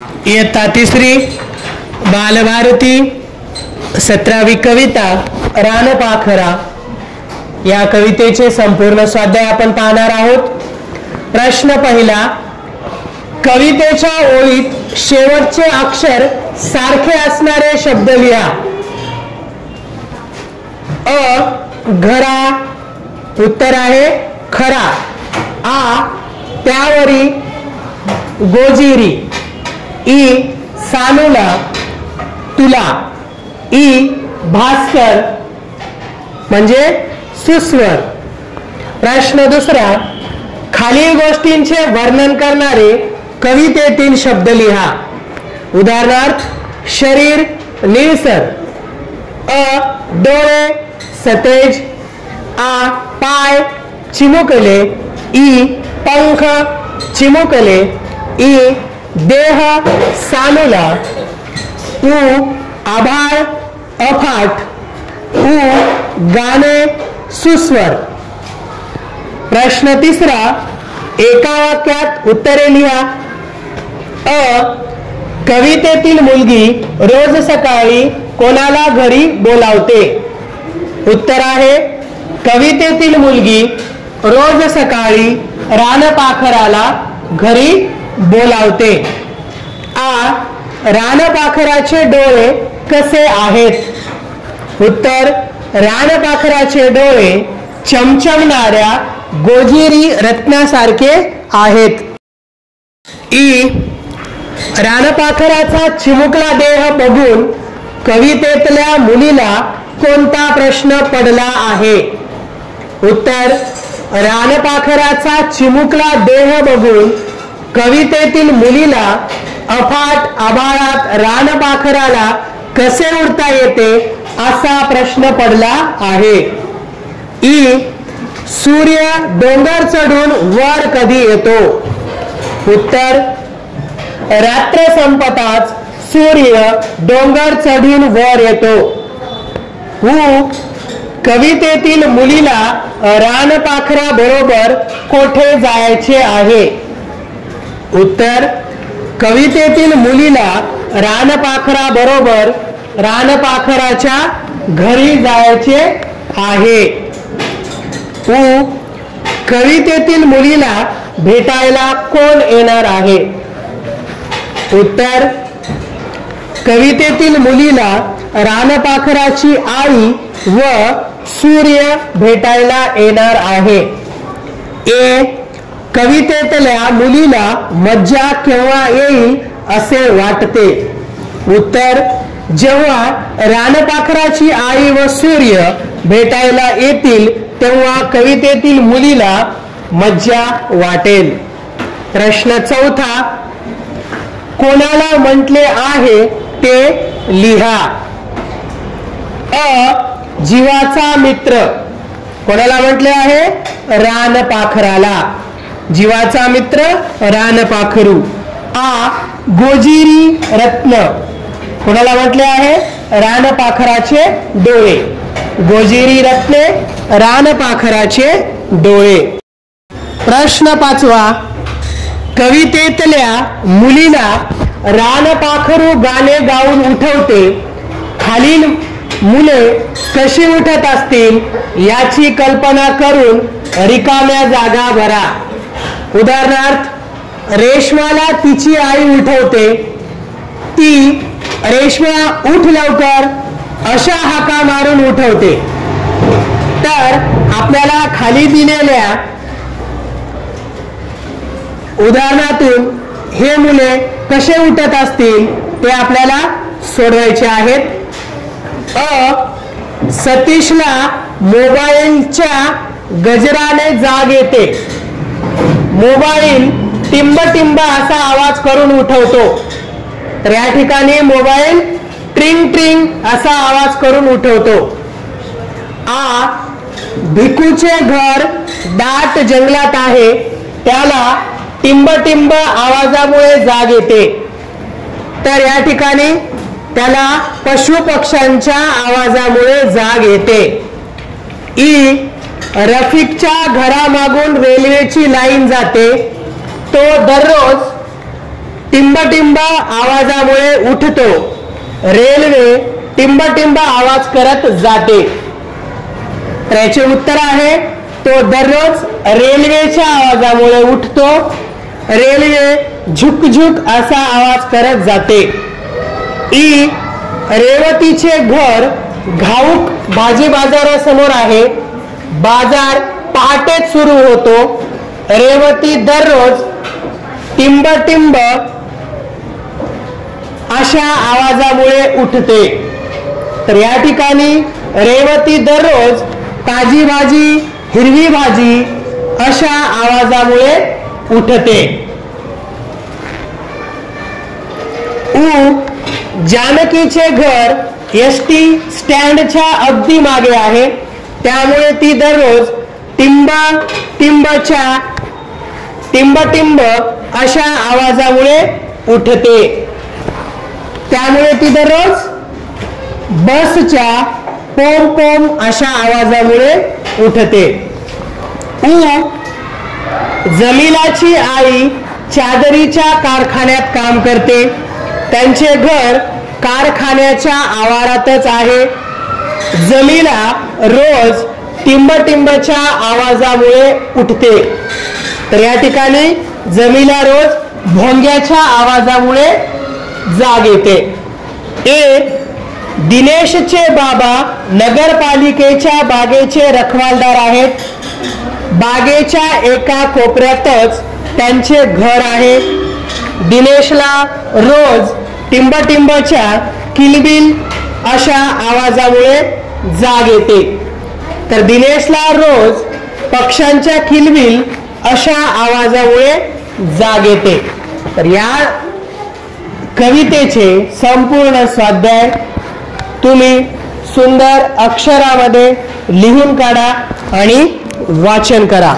इयत्ता तिसरी बालभारती 17वी कविता रानपाखरा या कवितेचे संपूर्ण स्वाध्याय आपण पाहणार आहोत। प्रश्न पहिला, कवितेच्या ओळीत शेवटचे अक्षर सारखे असणारे शब्द लिहा। अ घरा, उत्तर आहे खरा। आ त्यावरी गोजिरी। ई सानुला तुला। ई भास्कर म्हणजे सुस्वर। प्रश्न दुसरा, खालील गोष्टींचे वर्णन करणारे कवितेतील शब्द लिहा। उदाहरणार्थ, शरीर निळसर। अ डोळे सतेज। आ पाय चिमुकले। ई पंख चिमुकले। ई देह सानुला। उ आभाळ अफाट। उ गाणे सुस्वर। प्रश्न तिसरा, एका वाक्यात उत्तरे लिहा। अ कवितेतील मुलगी रोज सकाळी कोणाला घरी बोलावते? उत्तर आहे कवितेतील मुलगी रोज सकाळी रानपाखराला घरी बोलावते। आ रानपाखराचे डोळे कसे आहेत? उत्तर रानपाखराचे डोळे चमचमणाऱ्या गोजिरी रत्नासारखे आहेत। ई रानपाखराचा चिमुकला देह बघून कवितेतल्या मुलीला कोणता प्रश्न पडला आहे? उत्तर रानपाखराचा चिमुकला देह बघून कवितेतील मुलीला अफाट आभाळात रानपाखराला कसे उडता येते असा प्रश्न पडला आहे। ई सूर्य डोंगर चढून वर कधी येतो? उत्तर रात्र संपताच सूर्य डोंगर चढून वर येतो। उ कवितेतील मुलीला रानपाखरा बरोबर कोठे जायचे आहे? उत्तर कवितेतील मुलीला रानपाखरा बरोबर रानपाखराच्या घरी जायचे आहे। उ कवितेतील मुलीला भेटायला कोण येणार आहे? उत्तर कवितेतील मुलीला रानपाखराची आई व सूर्य भेटायला येणार आहे। ए कवितेतल्या मुलीला मज्जा केव्हा येईल असे वाटते? उत्तर जेव्हा रानपाखराची आई व सूर्य भेटायला येतील तेव्हा कवितेतील मुलीला मज्जा वाटेल। प्रश्न चौथा, कोणाला म्हटले आहे ते लिहा। अ जीवाचा मित्र। कोणाला म्हटले आहे? रानपाखराला। जीवाचा मित्र रानपाखरू। आ गोजिरी रत्न। कोणाला म्हटले आहे? रानपाखराचे डोळे। गोजिरी रत्ने रानपाखराचे डोळे। प्रश्न पाचवा, कवितेतल्या मुलीला रानपाखरू गाणे गाऊन उठवते। खालील मुले कशी उठत असतील याची कल्पना करून रिकाम्या जागा भरा। उदाहरणार्थ, रेशमाला तिची आई उठवते। ती रेशमा उठ लवकर अशा हाका मारून उठवते। तर आपल्याला खाली दिलेल्या उदाहरणातून हे मुले कसे उठत असतील ते आपल्याला सोडवायचे आहेत। अ सतीशला मोबाईलच्या गजराने जाग येते। मोबाईल टिंब टिंब असा आवाज करून उठवतो। तर या ठिकाणी मोबाईल ट्रिंग ट्रिंग असा आवाज करून उठवतो। आ भिकूचे घर दाट जंगलात आहे, त्याला टिंब टिंब आवाजामुळे जाग येते। तर या ठिकाणी त्याला पशु पक्ष्यांच्या आवाजामुळे जाग येते। ई रफिकच्या घरामागून रेल्वेची लाईन जाते, तो दररोज टिंब आवाजामुळे उठतो, रेल्वे टिंब आवाज करत जाते. तर याचे उत्तर आहे तो दररोज रेल्वेच्या आवाजामुळे उठतो, रेल्वे झुक असा आवाज करत जाते. ई रेवतीचे घर घाऊक भाजी बाजारासमोर आहे, बाजार पहाटेच सुरू होतो, रेवती दररोज टिंब अशा आवाजामुळे उठते. तर या ठिकाणी रेवती दररोज ताजी भाजी, हिरवी भाजी अशा आवाजामुळे उठते. उ जानकीचे घर एसटी स्टँडच्या अगदी मागे आहे, त्यामुळे ती दररोज टिंब अशा आवाजामुळे उठते. त्यामुळे ती दररोज बसच्या पोम अशा आवाजामुळे उठते. जमीलाची आई चादरीच्या कारखान्यात काम करते, त्यांचे घर कारखान्याच्या आवारातच आहे. जमीला रोज टिंबच्या आवाजामुळे उठते. तर या ठिकाणी जमीला रोज भोंग्याच्या आवाजामुळे जाग येते. दिनेशचे बाबा नगरपालिकेच्या बागेचे रखवालदार आहेत, बागेच्या एका कोपऱ्यातच त्यांचे घर आहे. दिनेशला रोज टिंबच्या किलबिल अशा आवाजामुळे जाग येते. तर दिनेशला रोज पक्ष्यांच्या किलबिल अशा आवाजामुळे जाग येते. तर या कवितेचे संपूर्ण स्वाध्याय तुम्ही सुंदर अक्षरामध्ये लिहून काढा आणि वाचन करा.